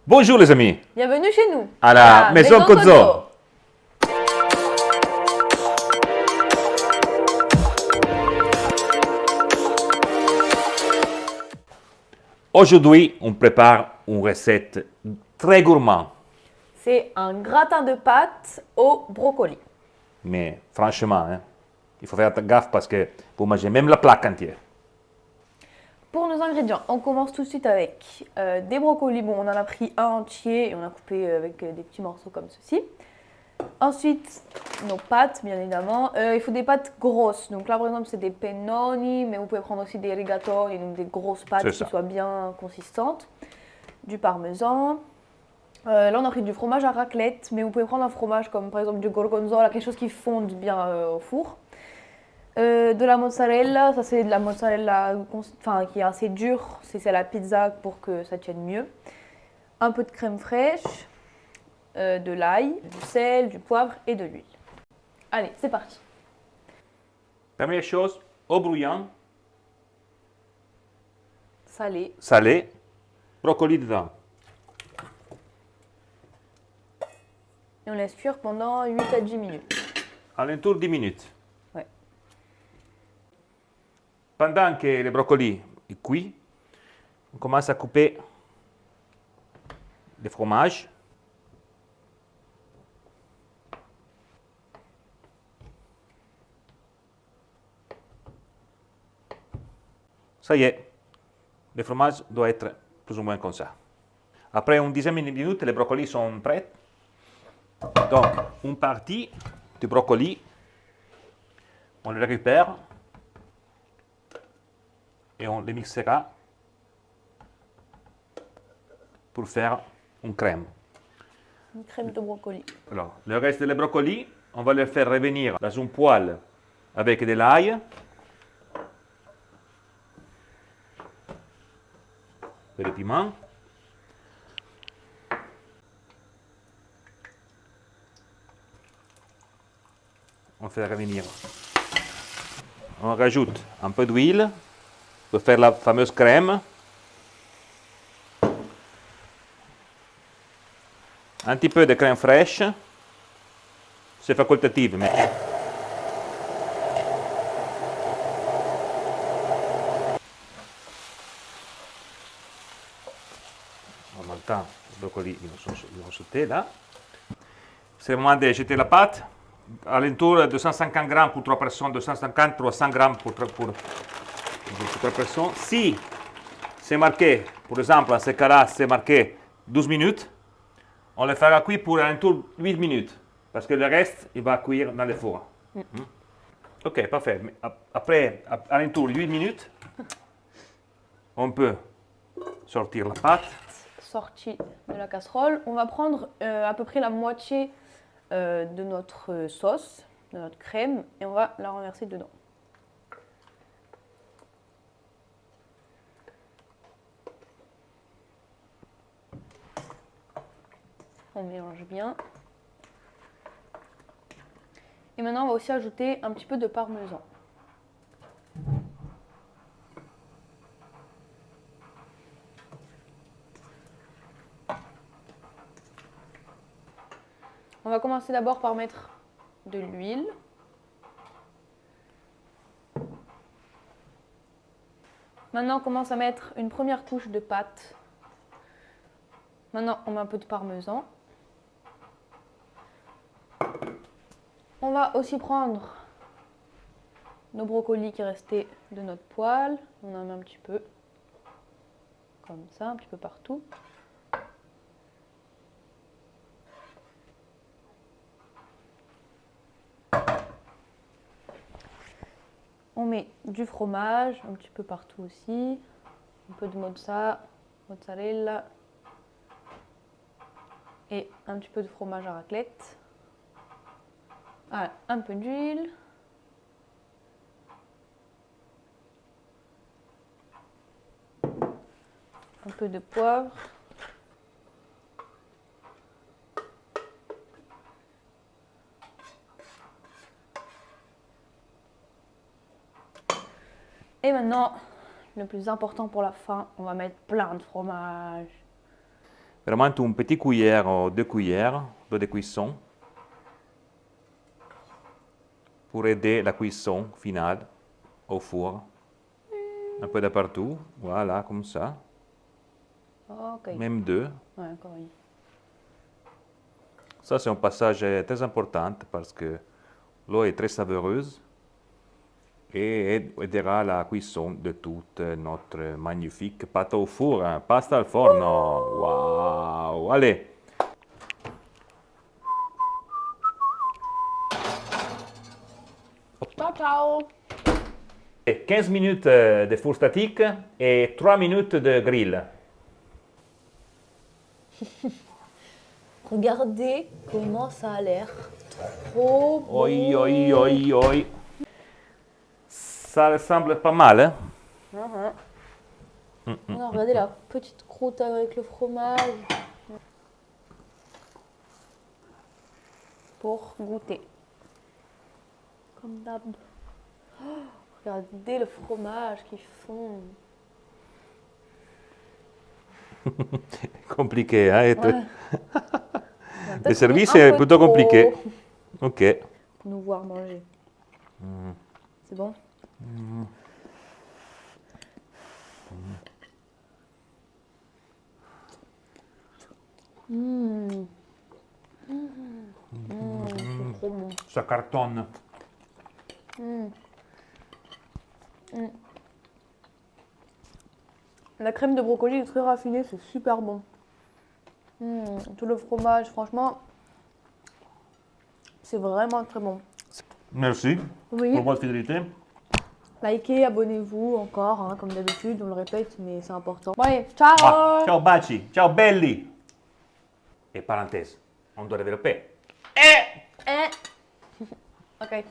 Bonjour les amis, Bienvenue chez nous, à la Maison Cozzo. Aujourd'hui, on prépare une recette très gourmande. C'est un gratin de pâtes au brocoli. Mais franchement, hein, il faut faire gaffe parce que vous mangez même la plaque entière. Pour nos ingrédients, on commence tout de suite avec des brocolis. Bon, on en a pris un entier et on a coupé avec des petits morceaux comme ceci. Ensuite, nos pâtes, bien évidemment. Il faut des pâtes grosses. Donc là, par exemple, c'est des pennoni, mais vous pouvez prendre aussi des rigatoni, donc des grosses pâtes C'est qui ça. soient bien consistantes. Du parmesan. Là, on a pris du fromage à raclette, mais vous pouvez prendre un fromage comme par exemple du gorgonzola, quelque chose qui fonde bien au four. De la mozzarella, ça c'est de la mozzarella qui est assez dure, c'est la pizza pour que ça tienne mieux. Un peu de crème fraîche, de l'ail, du sel, du poivre et de l'huile. Allez, c'est parti. Première chose, eau bouillante, Salé. salé, brocoli dedans. Et on laisse cuire pendant 8 à 10 minutes. Alentour 10 minutes. Ouais. Pendant que le brocoli est cuit, on commence à couper le fromage. Ça y est, le fromage doit être plus ou moins comme ça. Après une dizaine de minutes, les brocolis sont prêts. Donc, une partie du brocoli, on le récupère et on le mixera pour faire une crème. Une crème de brocoli. Alors, le reste des brocolis, on va le faire revenir dans une poêle avec de l'ail, et le piment. On fait revenir. On rajoute un peu d'huile pour faire la fameuse crème. Un petit peu de crème fraîche. C'est facultatif, mais en même temps, les brocolis ils vont sauter là. C'est le moment de jeter la pâte. Alentour de 250 grammes pour 3 personnes, 250-300 grammes pour 3 personnes. Si c'est marqué, par exemple, dans ce cas-là, c'est marqué 12 minutes, on le fera cuire pour alentour 8 minutes. Parce que le reste, il va cuire dans le four. Ok, parfait. Mais après, alentour 8 minutes, on peut sortir la pâte. Sorti de la casserole, on va prendre à peu près la moitié de notre sauce, de notre crème, et on va la renverser dedans. On mélange bien. Et maintenant, on va aussi ajouter un petit peu de parmesan. On va commencer d'abord par mettre de l'huile. Maintenant, on commence à mettre une première couche de pâte. Maintenant, on met un peu de parmesan. On va aussi prendre nos brocolis qui restaient de notre poêle. On en met un petit peu, comme ça, un petit peu partout. On met du fromage, un petit peu partout aussi. Un peu de mozzarella. Et un petit peu de fromage à raclette. Voilà, un peu d'huile. Un peu de poivre. Et maintenant, le plus important pour la fin, on va mettre plein de fromage. Vraiment une petite cuillère ou 2 cuillères d'eau de cuisson pour aider la cuisson finale au four. Un peu de partout, voilà, comme ça. Ok. Même 2. Ouais, encore une. Ça, c'est un passage très important parce que l'eau est très savoureuse et aidera la cuisson de toute notre magnifique pâte au four, hein, pasta al forno. Waouh! Allez! Ciao, ciao. Et 15 minutes de four statique et 3 minutes de grill. Regardez comment ça a l'air. Trop bon. Oi, oi, oi, oi. Ça ressemble pas mal, hein? Non, regardez la petite croûte avec le fromage. Pour goûter. Comme d'hab. Oh, regardez le fromage qui fond. Compliqué, hein? Ouais. On a Le peut-être service mis un est peu plutôt trop compliqué. Ok. Pour nous voir manger. C'est bon? C'est trop bon. Ça cartonne. La crème de brocoli est très raffinée, c'est super bon. Tout le fromage, franchement, c'est vraiment très bon. Merci Oui. pour votre fidélité. Likez, abonnez-vous encore, hein, comme d'habitude, on le répète, mais c'est important. Bon allez, ciao. Ah, ciao baci, ciao belli. Et parenthèse, on doit développer. Ok.